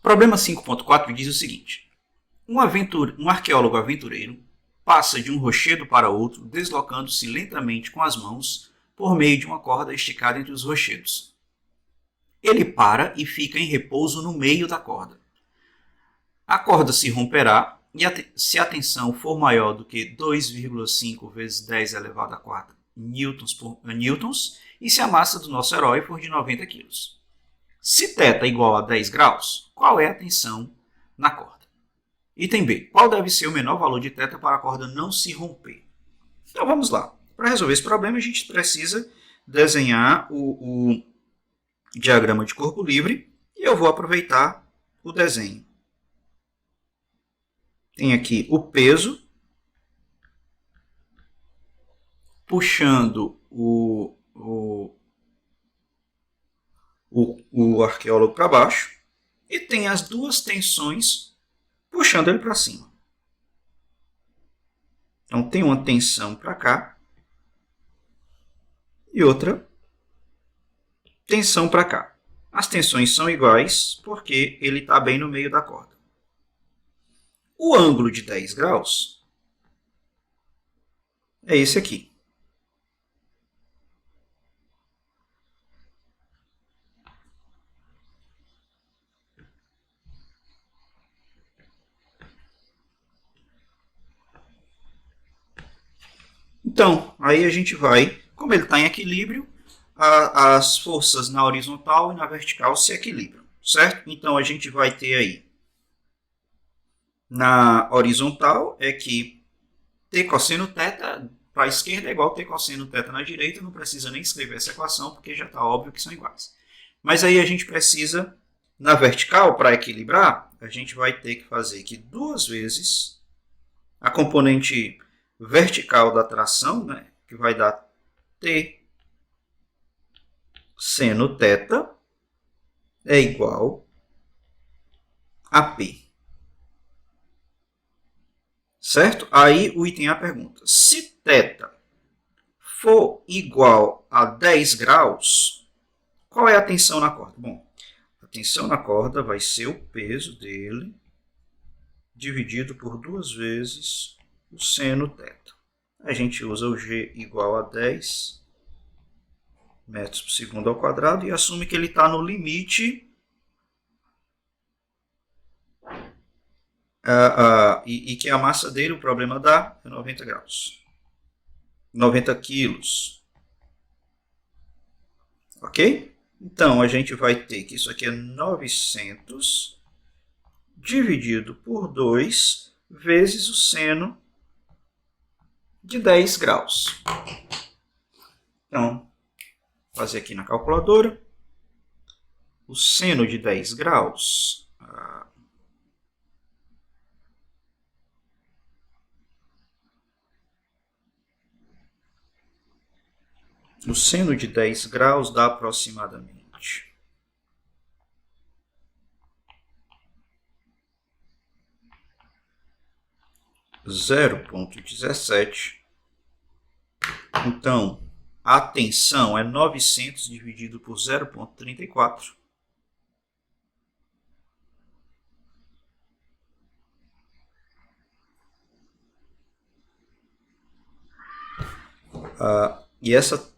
Problema 5.4 diz o seguinte: um arqueólogo aventureiro passa de um rochedo para outro, deslocando-se lentamente com as mãos por meio de uma corda esticada entre os rochedos. Ele para e fica em repouso no meio da corda. A corda se romperá e se a tensão for maior do que 2,5 vezes 10 elevado à quarta newtons e se a massa do nosso herói for de 90 kg. Se θ é igual a 10 graus, qual é a tensão na corda? Item B. Qual deve ser o menor valor de θ para a corda não se romper? Então vamos lá. Para resolver esse problema, a gente precisa desenhar o diagrama de corpo livre e eu vou aproveitar o desenho. Tem aqui o peso puxando o arqueólogo para baixo e tem as duas tensões puxando ele para cima. Então tem uma tensão para cá e outra tensão para cá. As tensões são iguais porque ele está bem no meio da corda. O ângulo de 10 graus é esse aqui. Então, aí a gente vai, como ele está em equilíbrio, as forças na horizontal e na vertical se equilibram, certo? Então a gente vai ter aí, na horizontal, é que t cosseno θ para a esquerda é igual a t cosseno θ na direita, não precisa nem escrever essa equação, porque já está óbvio que são iguais. Mas aí a gente precisa, na vertical, para equilibrar, a gente vai ter que fazer aqui duas vezes a componente vertical da tração, né, que vai dar t seno θ é igual a P. Certo? Aí o item A pergunta: se θ for igual a 10 graus, qual é a tensão na corda? Bom, a tensão na corda vai ser o peso dele dividido por duas vezes o seno θ. A gente usa o G igual a 10 metros por segundo ao quadrado e assume que ele está no limite e que a massa dele, o problema dá, é 90 graus. 90 quilos. Ok? Então, a gente vai ter que isso aqui é 900 dividido por 2 vezes o seno de 10 graus. Então, vou fazer aqui na calculadora. O seno de 10 graus... O seno de 10 graus dá aproximadamente 0,17. Então, a tensão é 900 dividido por 0,34. E essa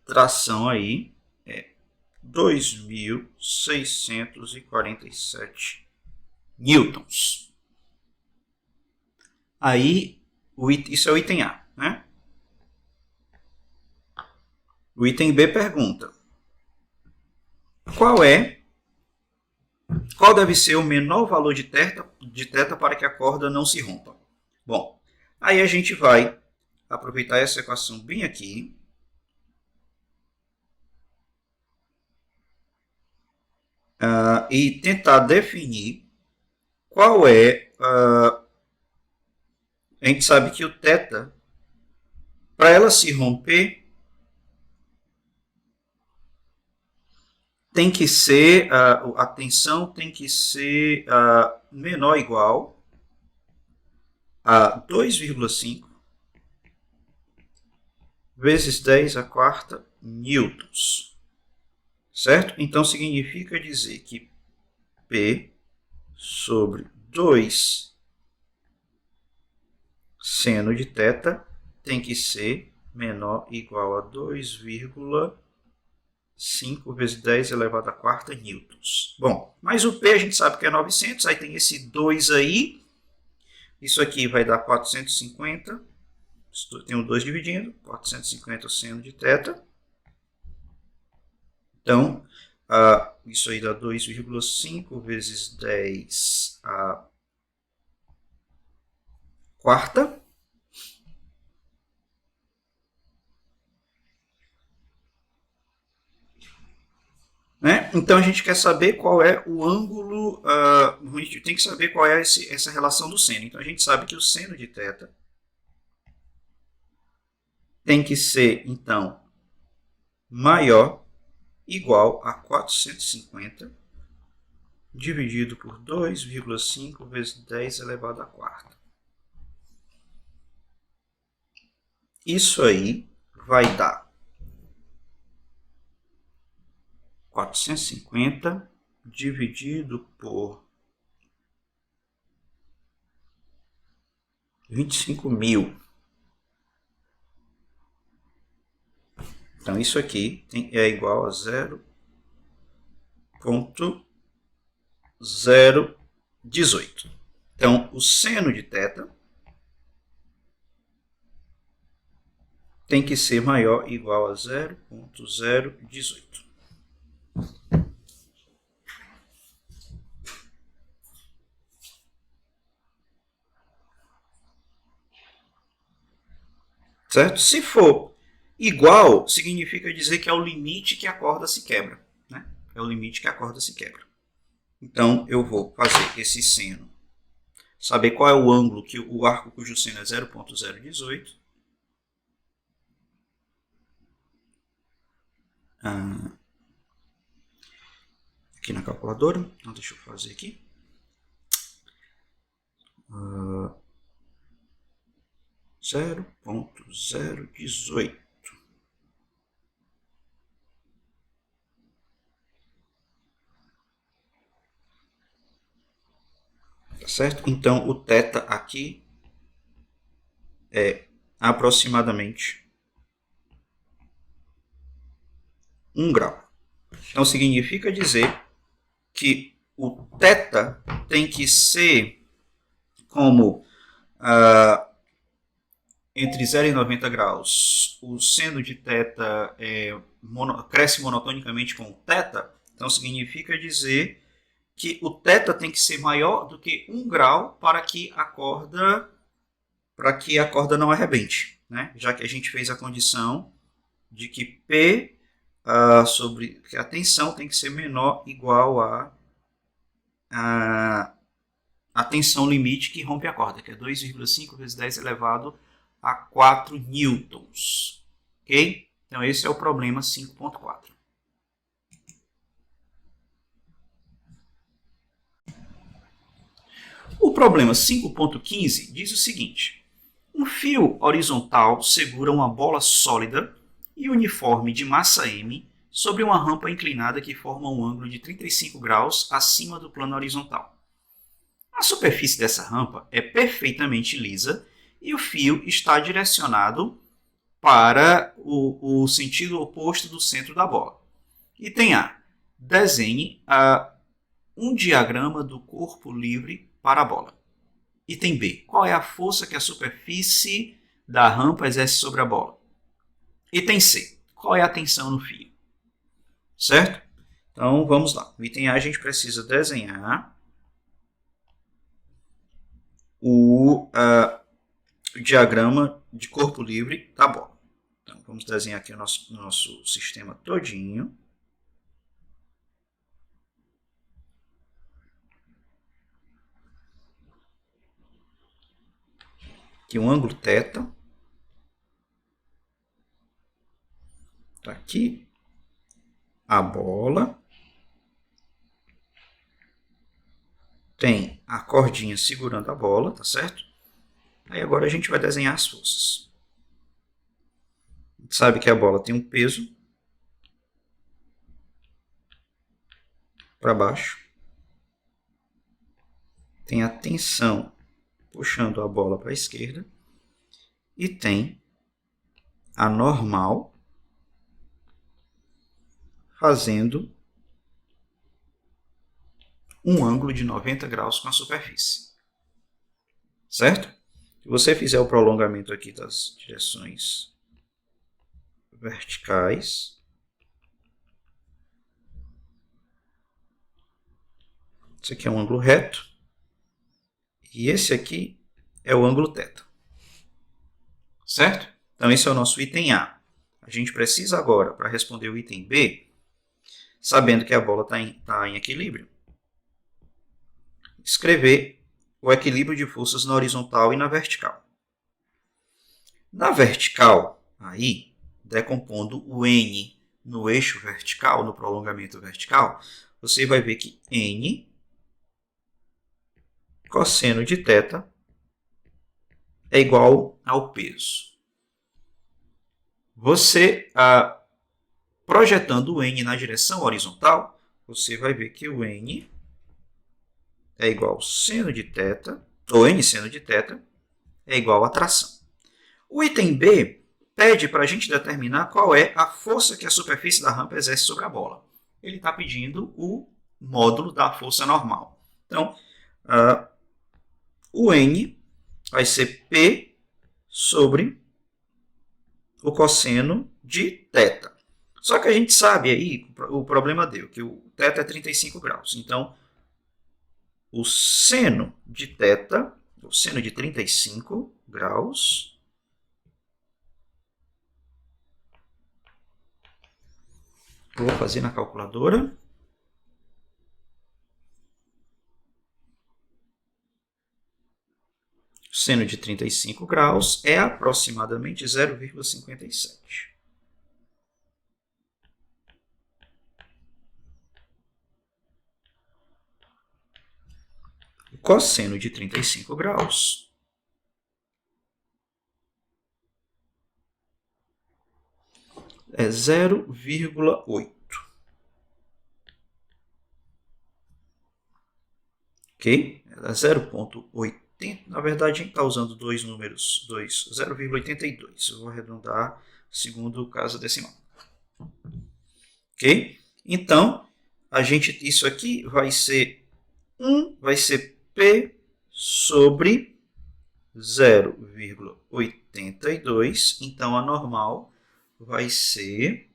tração aí é 2.647 newtons. Aí, isso é o item A, né? O item B pergunta: qual deve ser o menor valor de θ para que a corda não se rompa? Bom, aí a gente vai aproveitar essa equação bem aqui. E tentar definir qual é... a gente sabe que o θ, para ela se romper, tem que ser, a tensão tem que ser menor ou igual a 2,5 vezes 10 a quarta newtons. Certo? Então significa dizer que P sobre 2 seno de θ tem que ser menor ou igual a 2,5 vezes 10 elevado à quarta newtons. Bom, mas o P a gente sabe que é 900, aí tem esse 2 aí. Isso aqui vai dar 450. Tem o 2 dividindo, 450 seno de θ. Então, isso aí dá 2,5 vezes 10 a quarta. Né? Então, a gente quer saber qual é o ângulo, a gente tem que saber qual é essa relação do seno. Então, a gente sabe que o seno de θ tem que ser, então, maior igual a 450 dividido por 2,5 vezes 10 elevado à quarta. Isso aí vai dar 450 dividido por 25.000. Então, isso aqui é igual a 0,018. Então, o seno de θ tem que ser maior ou igual a 0,018. Certo? Se for igual, significa dizer que é o limite que a corda se quebra. Né? É o limite que a corda se quebra. Então, eu vou fazer esse seno, saber qual é o ângulo que o arco cujo seno é 0,018. Aqui na calculadora. Então, deixa eu fazer aqui. 0,018. Tá certo? Então, o θ aqui é aproximadamente 1 grau. Então, significa dizer que o θ tem que ser como entre 0 e 90 graus. O seno de θ cresce monotonicamente com o θ. Então, significa dizer que o θ tem que ser maior do que 1 grau para que a corda não arrebente. Né? Já que a gente fez a condição de que P sobre que a tensão tem que ser menor ou igual a tensão limite que rompe a corda, que é 2,5 vezes 10 elevado a 4 newtons. Ok? Então, esse é o problema 5.4. O problema 5.15 diz o seguinte: um fio horizontal segura uma bola sólida e uniforme de massa M sobre uma rampa inclinada que forma um ângulo de 35 graus acima do plano horizontal. A superfície dessa rampa é perfeitamente lisa e o fio está direcionado para o sentido oposto do centro da bola. Item A. Desenhe um diagrama do corpo livre para a bola. Item B. Qual é a força que a superfície da rampa exerce sobre a bola? Item C. Qual é a tensão no fio? Certo? Então, vamos lá. No item A, a gente precisa desenhar o diagrama de corpo livre da bola. Então, vamos desenhar aqui o nosso sistema todinho. Aqui um ângulo θ. Tá aqui a bola. Tem a cordinha segurando a bola, tá certo? Aí agora a gente vai desenhar as forças. A gente sabe que a bola tem um peso para baixo tem a tensão puxando a bola para a esquerda e tem a normal fazendo um ângulo de 90 graus com a superfície. Certo? Se você fizer o prolongamento aqui das direções verticais, esse aqui é um ângulo reto e esse aqui é o ângulo θ. Certo? Então esse é o nosso item A. A gente precisa agora, para responder o item B, sabendo que a bola está em equilíbrio, escrever o equilíbrio de forças na horizontal e na vertical. Na vertical, aí, decompondo o N no eixo vertical, no prolongamento vertical, você vai ver que N cosseno de θ é igual ao peso. Você, projetando o N na direção horizontal, você vai ver que o N é igual ao seno de θ, ou N seno de θ, é igual à tração. O item B pede para a gente determinar qual é a força que a superfície da rampa exerce sobre a bola. Ele está pedindo o módulo da força normal. Então, o N vai ser P sobre o cosseno de θ. Só que a gente sabe aí, o problema deu, que o θ é 35 graus. Então, o seno de θ, o seno de 35 graus, vou fazer na calculadora. O seno de 35 graus é aproximadamente 0,57. O cosseno de 35 graus é 0,8. Ok? É 0,8. Na verdade, a gente está usando dois números, 0,82. Eu vou arredondar segundo o caso decimal. Ok? Então, isso aqui vai ser P sobre 0,82. Então, a normal vai ser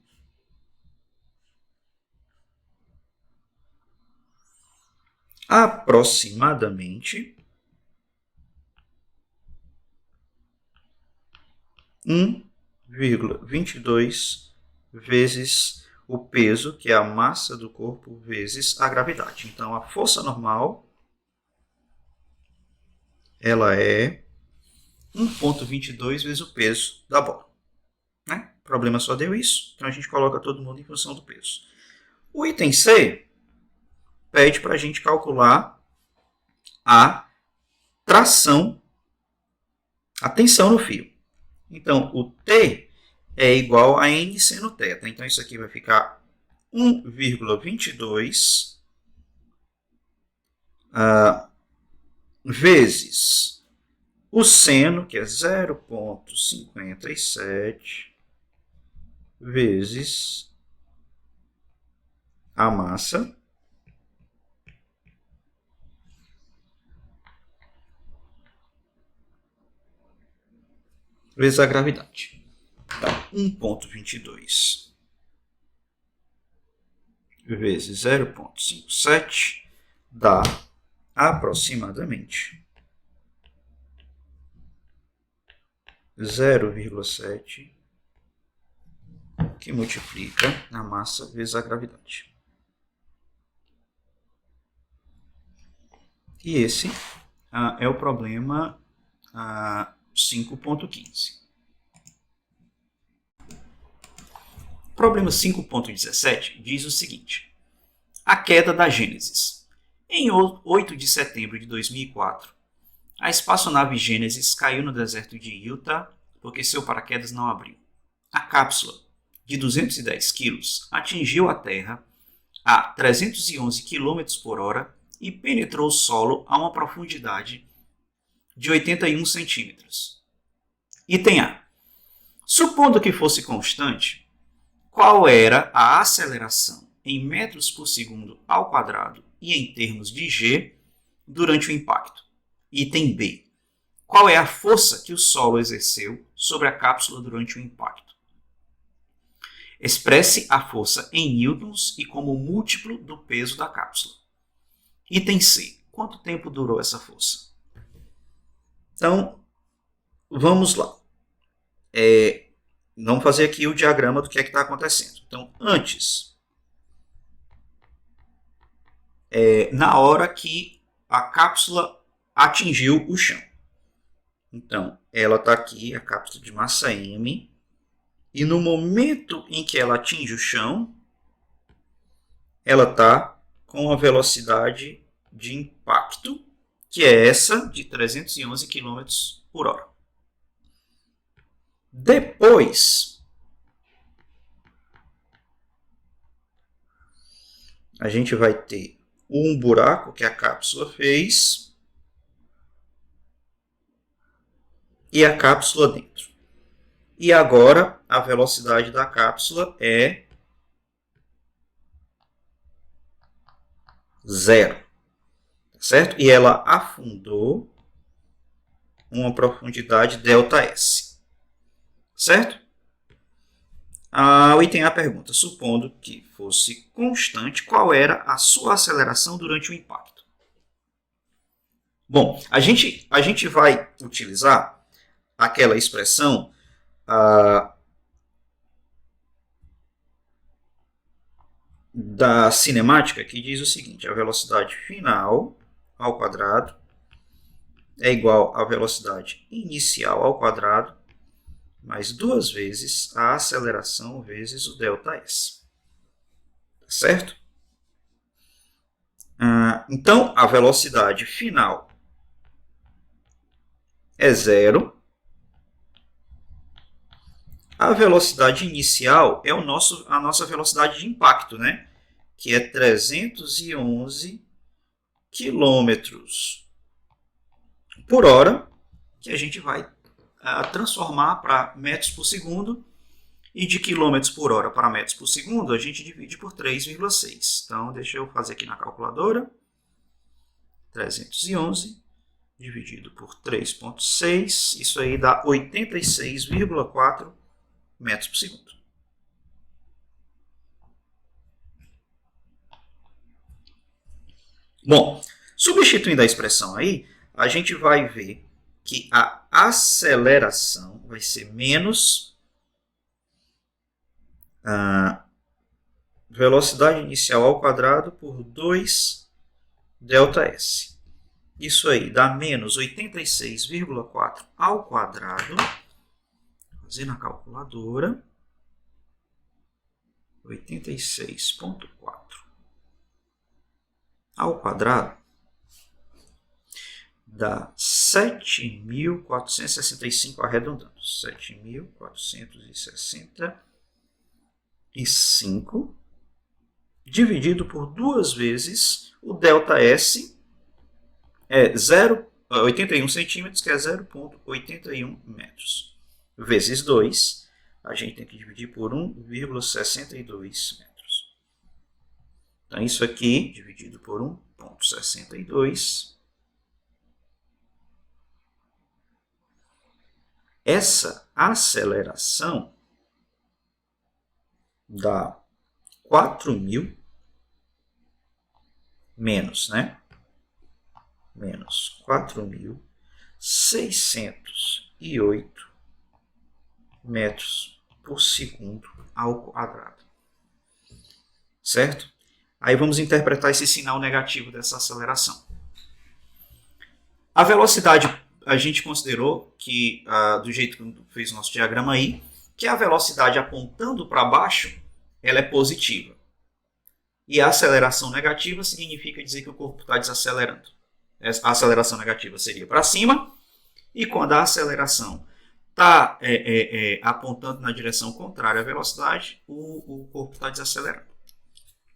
aproximadamente 1,22 vezes o peso, que é a massa do corpo, vezes a gravidade. Então, a força normal ela é 1,22 vezes o peso da bola. Né? O problema só deu isso, então a gente coloca todo mundo em função do peso. O item C pede para a gente calcular a tração, a tensão no fio. Então, o T é igual a N seno θ. Então, isso aqui vai ficar 1,22 vezes o seno, que é 0,57, vezes a massa, vezes a gravidade. Então, 1,22 vezes 0,57 dá aproximadamente 0,7, que multiplica a massa vezes a gravidade. E esse é o problema 5.15. O problema 5.17 diz o seguinte: a queda da Gênesis. Em 8 de setembro de 2004, a espaçonave Gênesis caiu no deserto de Utah porque seu paraquedas não abriu. A cápsula, de 210 kg, atingiu a Terra a 311 km por hora e penetrou o solo a uma profundidade de 81 centímetros. Item A. Supondo que fosse constante, qual era a aceleração em metros por segundo ao quadrado e em termos de g durante o impacto? Item B. Qual é a força que o solo exerceu sobre a cápsula durante o impacto? Expresse a força em newtons e como múltiplo do peso da cápsula. Item C. Quanto tempo durou essa força? Então, vamos lá. Vamos fazer aqui o diagrama do que é que está acontecendo. Então, antes, na hora que a cápsula atingiu o chão. Então, ela está aqui, a cápsula de massa M, e no momento em que ela atinge o chão, ela está com a velocidade de impacto, que é essa de 311 km por hora. Depois, a gente vai ter um buraco que a cápsula fez e a cápsula dentro. E agora a velocidade da cápsula é 0, certo? E ela afundou uma profundidade ΔS, certo? O item A pergunta, supondo que fosse constante, qual era a sua aceleração durante o impacto? Bom, a gente vai utilizar aquela expressão da cinemática que diz o seguinte: a velocidade final ao quadrado é igual à velocidade inicial ao quadrado mais 2 vezes a aceleração vezes o ΔS. Certo? Então, a velocidade final é 0. A velocidade inicial é a nossa velocidade de impacto, né? Que é 311 km por hora, que a gente vai transformar para metros por segundo, e de quilômetros por hora para metros por segundo a gente divide por 3,6. Então, deixa eu fazer aqui na calculadora. 311 dividido por 3,6, isso aí dá 86,4 metros por segundo. Bom, substituindo a expressão aí, a gente vai ver que a aceleração vai ser menos a velocidade inicial ao quadrado por 2 ΔS. Isso aí dá menos 86,4 ao quadrado. Vou fazer na calculadora. 86,4 ao quadrado dá 7.465, arredondando, 7.465 dividido por 2 vezes o ΔS, é 81 centímetros, que é 0,81 metros, vezes 2, a gente tem que dividir por 1,62 metros. Então, isso aqui, dividido por 1,62, essa aceleração dá 4.000 menos, né? Menos 4.608 metros por segundo ao quadrado. Certo? Aí vamos interpretar esse sinal negativo dessa aceleração. A velocidade, a gente considerou que, do jeito que fez o nosso diagrama aí, que a velocidade apontando para baixo, ela é positiva. E a aceleração negativa significa dizer que o corpo está desacelerando. A aceleração negativa seria para cima, e quando a aceleração está apontando na direção contrária à velocidade, o corpo está desacelerando.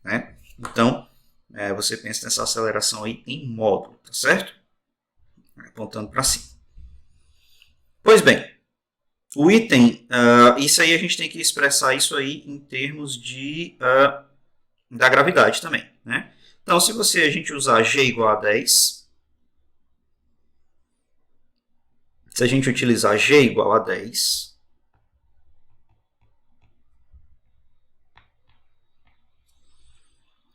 Né? Então, você pensa nessa aceleração aí em módulo, tá certo? Apontando para cima. Pois bem, o item, isso aí a gente tem que expressar isso aí em termos da gravidade também, né? Então, se a gente usar G igual a 10, se a gente utilizar G igual a 10,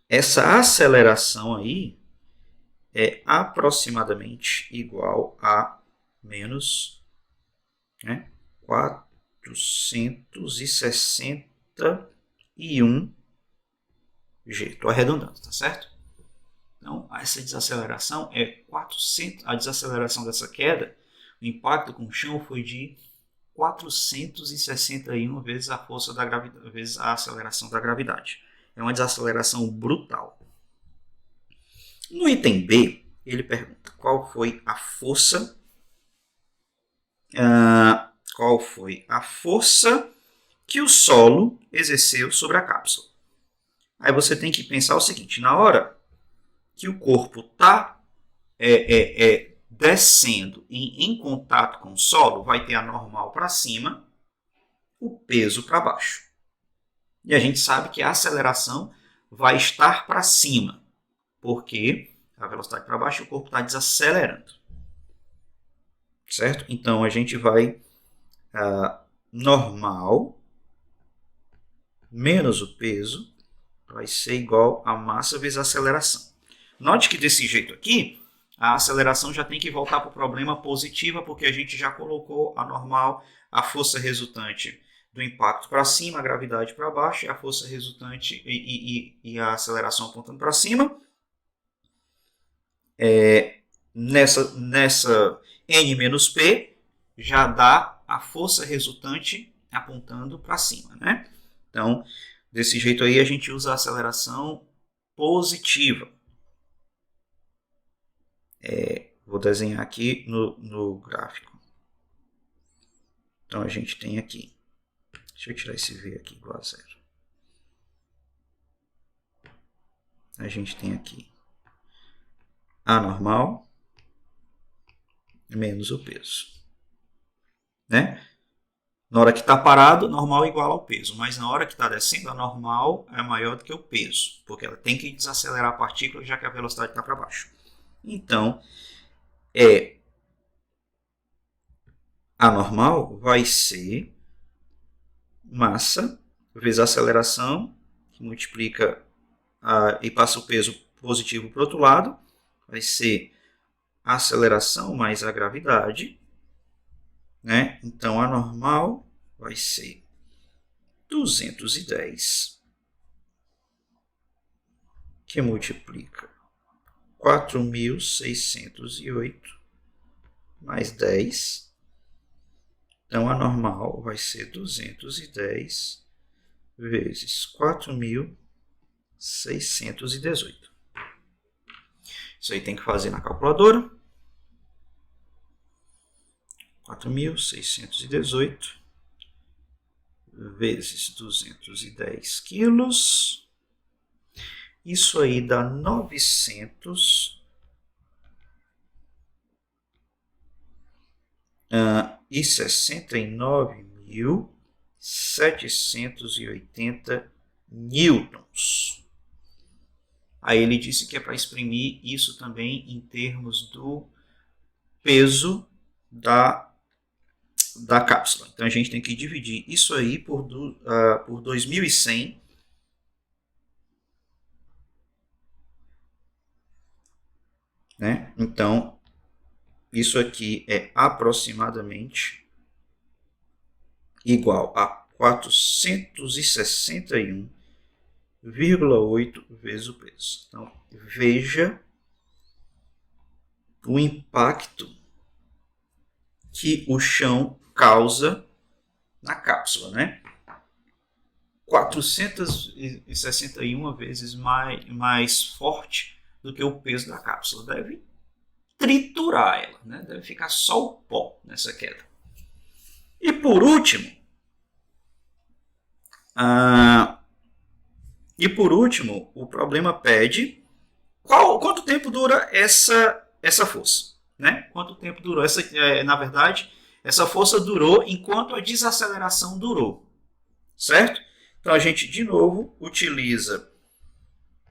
essa aceleração aí é aproximadamente igual a menos 461 G. Estou arredondando, tá certo? Então, essa desaceleração é 400. A desaceleração dessa queda, o impacto com o chão foi de 461 vezes a força da gravidade, vezes a aceleração da gravidade. É uma desaceleração brutal. No item B, ele pergunta qual foi a força que o solo exerceu sobre a cápsula. Aí você tem que pensar o seguinte: na hora que o corpo está descendo e em contato com o solo, vai ter a normal para cima, o peso para baixo. E a gente sabe que a aceleração vai estar para cima, porque a velocidade para baixo, o corpo está desacelerando. Certo? Então, a gente vai normal menos o peso vai ser igual a massa vezes a aceleração. Note que desse jeito aqui, a aceleração já tem que voltar para o problema positiva, porque a gente já colocou a normal, a força resultante do impacto para cima, a gravidade para baixo, e a força resultante e a aceleração apontando para cima. Nessa N menos P, já dá a força resultante apontando para cima, né? Então, desse jeito aí, a gente usa a aceleração positiva. Vou desenhar aqui no gráfico. Então, a gente tem aqui. Deixa eu tirar esse V aqui igual a 0. A gente tem aqui a normal menos o peso. Né? Na hora que está parado, normal é igual ao peso. Mas na hora que está descendo, a normal é maior do que o peso. Porque ela tem que desacelerar a partícula, já que a velocidade está para baixo. Então, a normal vai ser massa vezes a aceleração, que multiplica e passa o peso positivo para o outro lado. Vai ser a aceleração mais a gravidade. Né? Então, a normal vai ser 210, que multiplica 4.608 mais 10. Então, a normal vai ser 210 vezes 4.618. Isso aí tem que fazer na calculadora. 4.618 vezes 210 quilos. Isso aí dá 969.780 newtons. Aí ele disse que é para exprimir isso também em termos do peso da cápsula. Então, a gente tem que dividir isso aí por 2.100. Né? Então, isso aqui é aproximadamente igual a 461,8 vezes o peso. Então, veja o impacto que o chão causa na cápsula, né? 461 vezes mais forte do que o peso da cápsula. Deve triturar ela, né? Deve ficar só o pó nessa queda. E por último, o problema pede Quanto tempo dura essa força? Né? Quanto tempo durou? Na verdade, essa força durou enquanto a desaceleração durou. Certo? Então, a gente, de novo, utiliza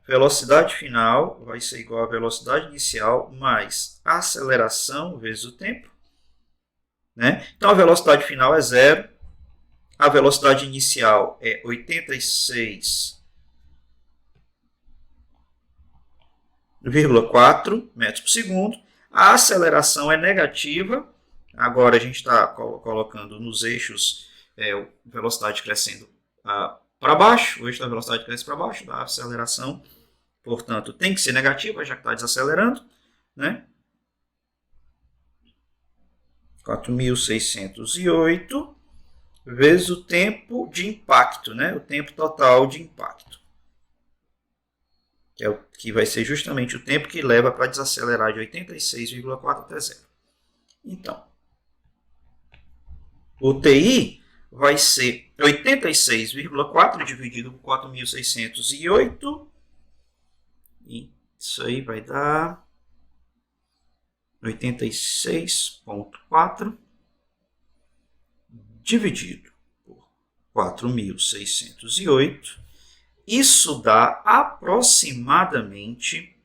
velocidade final, vai ser igual a velocidade inicial, mais a aceleração vezes o tempo. Né? Então, a velocidade final é 0. A velocidade inicial é 86,4 metros por segundo. A aceleração é negativa. Agora a gente está colocando nos eixos velocidade crescendo para baixo. O eixo da velocidade cresce para baixo, da aceleração. Portanto, tem que ser negativa, já que está desacelerando. Né? 4.608 vezes o tempo de impacto, né? O tempo total de impacto. Que vai ser justamente o tempo que leva para desacelerar de 86,4 até 0. Então, o TI vai ser 86,4 dividido por 4.608. Isso aí vai dar 86,4 dividido por 4.608. Isso dá aproximadamente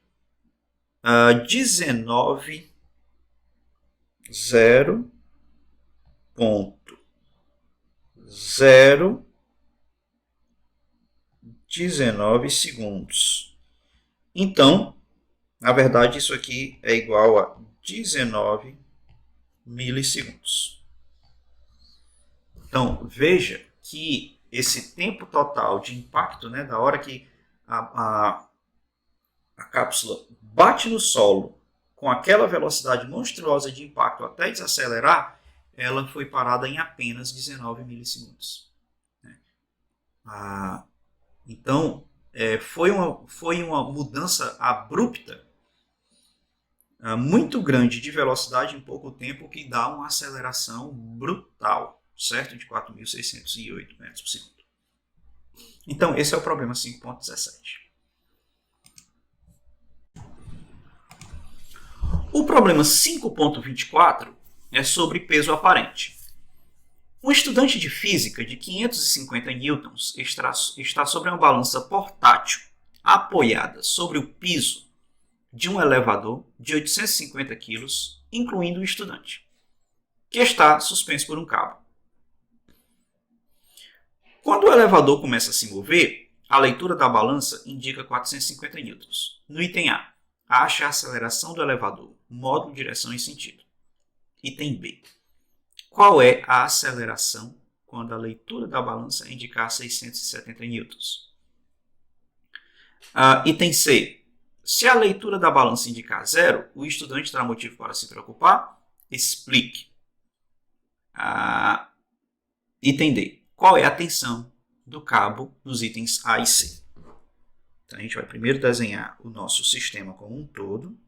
19 segundos. Então, na verdade, isso aqui é igual a 19 milissegundos. Então, veja que esse tempo total de impacto, né, da hora que a cápsula bate no solo com aquela velocidade monstruosa de impacto até desacelerar, ela foi parada em apenas 19 milissegundos. Então, foi uma mudança abrupta, muito grande de velocidade em pouco tempo, que dá uma aceleração brutal, certo? De 4.608 metros por segundo. Então, esse é o problema 5.17. O problema 5.24 é sobre peso aparente. Um estudante de física de 550 newtons está sobre uma balança portátil apoiada sobre o piso de um elevador de 850 kg, incluindo o estudante, que está suspenso por um cabo. Quando o elevador começa a se mover, a leitura da balança indica 450 newtons. No item A, acha a aceleração do elevador, módulo, direção e sentido. Item B, qual é a aceleração quando a leitura da balança indicar 670 newtons? Item C, se a leitura da balança indicar 0, o estudante terá motivo para se preocupar? Explique. Item D, qual é a tensão do cabo nos itens A e C? Então, a gente vai primeiro desenhar o nosso sistema como um todo.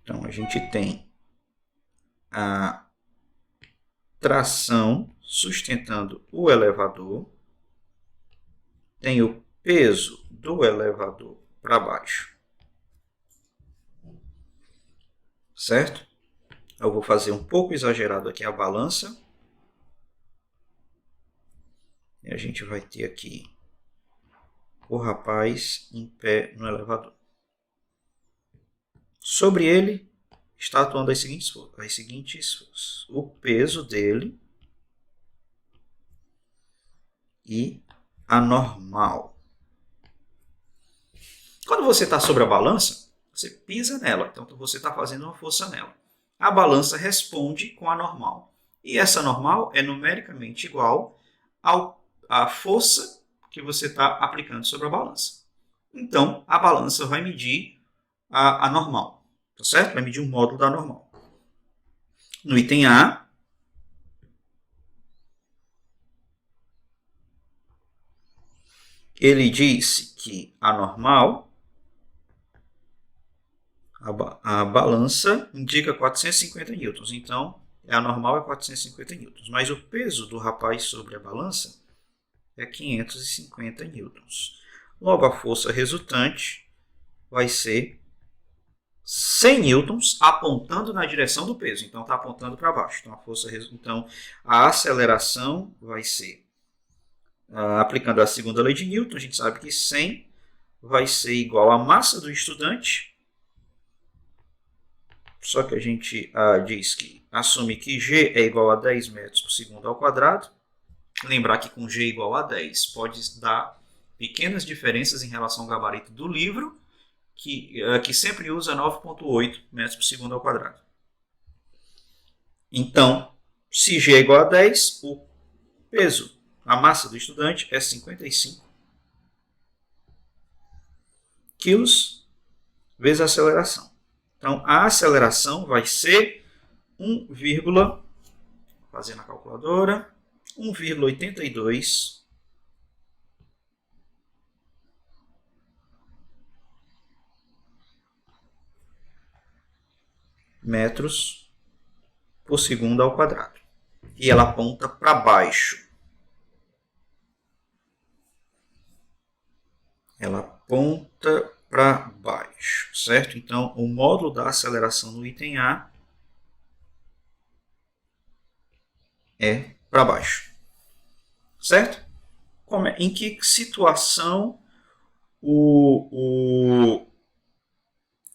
Então, a gente tem a tração sustentando o elevador, tem o peso do elevador para baixo, certo? Eu vou fazer um pouco exagerado aqui a balança. E a gente vai ter aqui o rapaz em pé no elevador. Sobre ele está atuando as seguintes forças. O peso dele e a normal. Quando você está sobre a balança, você pisa nela, então você está fazendo uma força nela. A balança responde com a normal. E essa normal é numericamente igual à força que você está aplicando sobre a balança. Então, a balança vai medir a normal, tá certo? Vai medir o módulo da normal. No item A, ele disse que a normal, a balança indica 450 newtons. Então, A normal é 450 newtons, mas o peso do rapaz sobre a balança é 550 newtons. Logo, a força resultante vai ser 100 newtons apontando na direção do peso. Então, está apontando para baixo. Então, a aceleração vai ser, aplicando a segunda lei de Newton, a gente sabe que 100 vai ser igual à massa do estudante. Só que a gente assume que G é igual a 10 metros por segundo ao quadrado. Lembrar que com G igual a 10 pode dar pequenas diferenças em relação ao gabarito do livro, que sempre usa 9,8 metros por segundo ao quadrado. Então, se G é igual a 10, o peso, a massa do estudante é 55 quilos vezes a aceleração. Então, a aceleração vai ser 1,82 metros por segundo ao quadrado. E ela aponta para baixo. Ela aponta para baixo, certo? Então, o módulo da aceleração no item A é para baixo, certo? Em que situação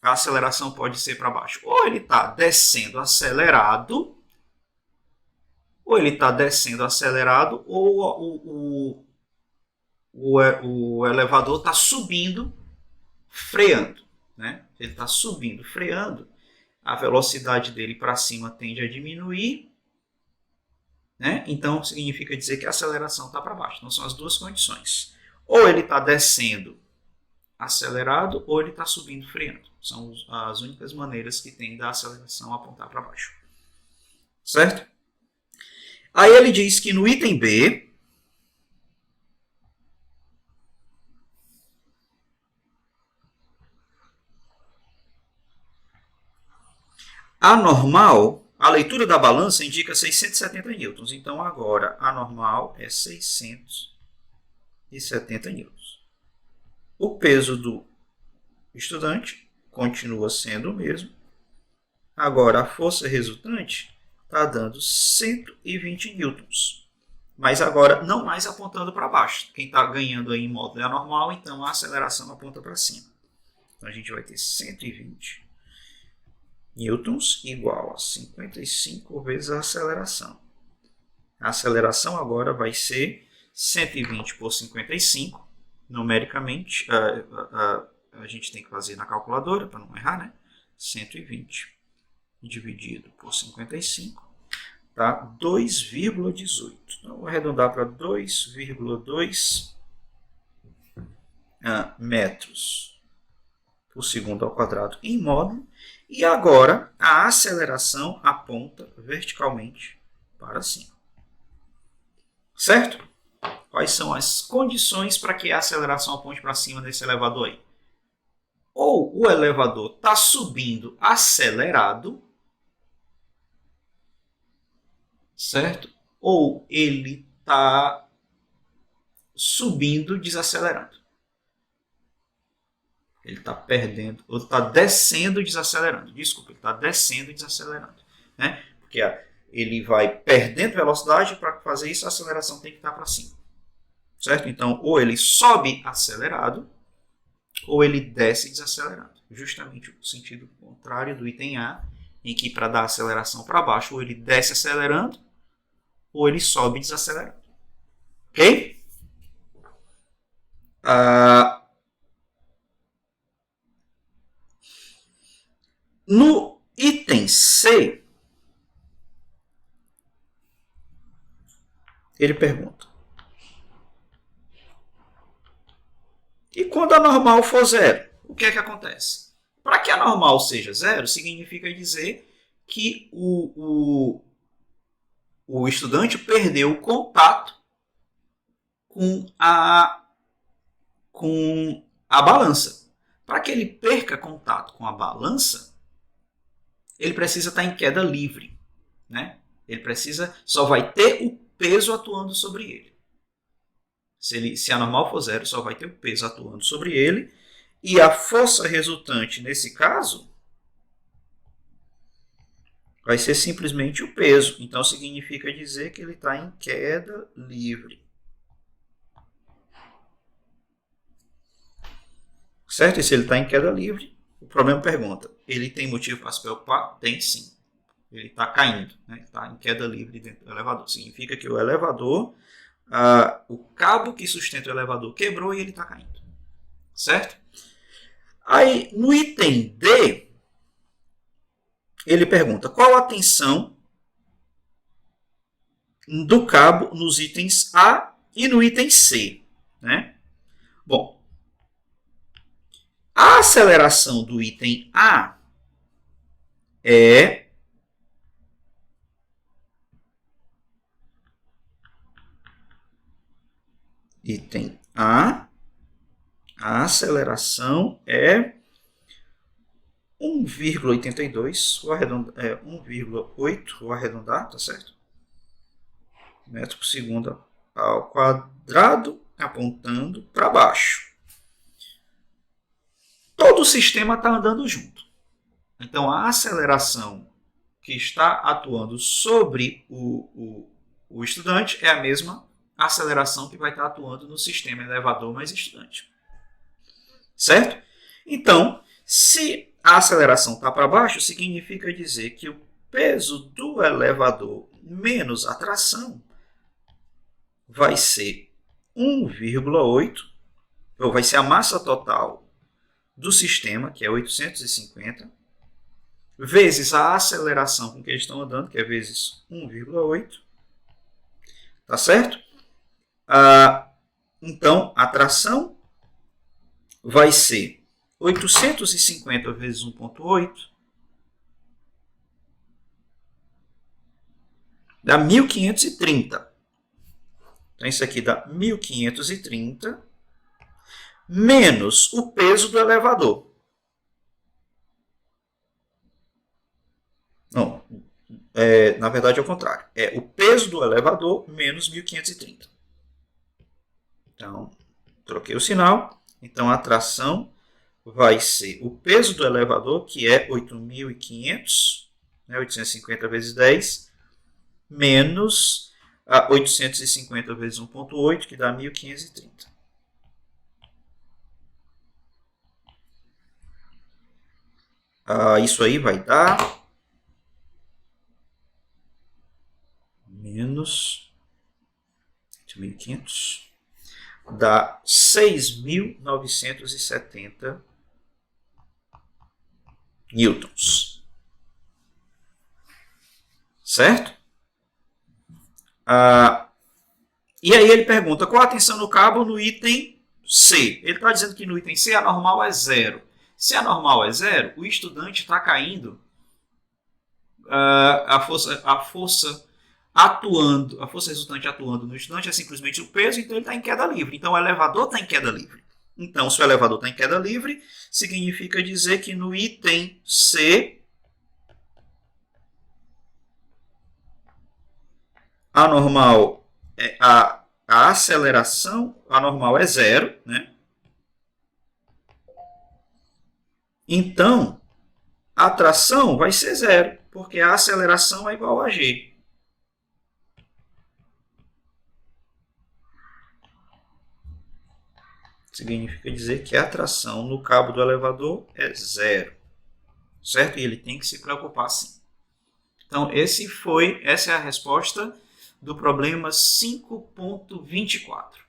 a aceleração pode ser para baixo? Ou ele está descendo acelerado, ou o elevador está subindo, freando. Né? Ele está subindo, freando, a velocidade dele para cima tende a diminuir, né? Então significa dizer que a aceleração está para baixo. Então são as duas condições. Ou ele está descendo acelerado, ou ele está subindo, freando. São as únicas maneiras que tem da aceleração apontar para baixo. Certo? Aí ele diz que no item B, a normal, a leitura da balança indica 670 newtons. Então agora a normal é 670 newtons. O peso do estudante continua sendo o mesmo. Agora a força resultante está dando 120 newtons. Mas agora não mais apontando para baixo. Quem está ganhando aí em módulo é a normal, então a aceleração aponta para cima. Então a gente vai ter 120 newtons igual a 55 vezes a aceleração. A aceleração agora vai ser 120 por 55. Numericamente, a gente tem que fazer na calculadora para não errar, né? 120 dividido por 55 dá 2,18. Então, vou arredondar para 2,2 metros por segundo ao quadrado em módulo. E agora a aceleração aponta verticalmente para cima. Certo? Quais são as condições para que a aceleração aponte para cima desse elevador aí? Ou o elevador está subindo acelerado, certo? Ou ele está subindo desacelerando. Ele está perdendo, ou está descendo desacelerando. Desculpa, ele está descendo desacelerando. Né? Porque ele vai perdendo velocidade, para fazer isso a aceleração tem que estar para cima. Certo? Então, ou ele sobe acelerado, ou ele desce desacelerado. Justamente o sentido contrário do item A, em que para dar aceleração para baixo, ou ele desce acelerando, ou ele sobe desacelerando. Ok? No item C, ele pergunta: e quando a normal for zero, o que é que acontece? Para que a normal seja zero, significa dizer que o estudante perdeu o contato com a balança. Para que ele perca contato com a balança, ele precisa estar em queda livre. né? Ele só vai ter o peso atuando sobre ele. Se a normal for 0, só vai ter o peso atuando sobre ele. E a força resultante, nesse caso, vai ser simplesmente o peso. Então, significa dizer que ele está em queda livre. Certo? E se ele está em queda livre, o problema pergunta, ele tem motivo para se preocupar? Tem sim. Ele está caindo, né? Está em queda livre dentro do elevador. Significa que o elevador, o cabo que sustenta o elevador quebrou e ele está caindo. Certo? Aí, no item D, ele pergunta qual a tensão do cabo nos itens A e no item C, né? Bom, a aceleração do item A é item A aceleração é 1,82, vou arredondar, 1,8, vou arredondar, tá certo? Metro por segundo ao quadrado, apontando para baixo. Todo o sistema está andando junto. Então, a aceleração que está atuando sobre o estudante é a mesma aceleração que vai estar atuando no sistema elevador mais estudante. Certo? Então, se a aceleração está para baixo, significa dizer que o peso do elevador menos a tração vai ser 1,8, ou vai ser a massa total do sistema, que é 850, vezes a aceleração com que eles estão andando, que é vezes 1,8. Tá certo? Então, a tração vai ser 850 vezes 1,8 dá 1.530. Então, isso aqui dá 1.530 menos o peso do elevador. Não, na verdade é o contrário. É o peso do elevador menos 1.530. Então, troquei o sinal. Então, a tração vai ser o peso do elevador, que é 8.500, né, 850 vezes 10, menos 850 vezes 1,8, que dá 1.530. Isso aí vai dar menos 8.500, dá 6.970 newtons. Certo? E aí ele pergunta qual a tensão no cabo no item C. Ele está dizendo que no item C a normal é 0. Se a normal é 0, o estudante está caindo, a força resultante atuando no estudante é simplesmente o peso, então ele está em queda livre. Então o elevador está em queda livre. Então, se o elevador está em queda livre, significa dizer que no item C, a normal é a aceleração, a normal é 0, né? Então, a tração vai ser 0, porque a aceleração é igual a g. Significa dizer que a tração no cabo do elevador é 0. Certo? E ele tem que se preocupar sim. Então, essa é a resposta do problema 5.24.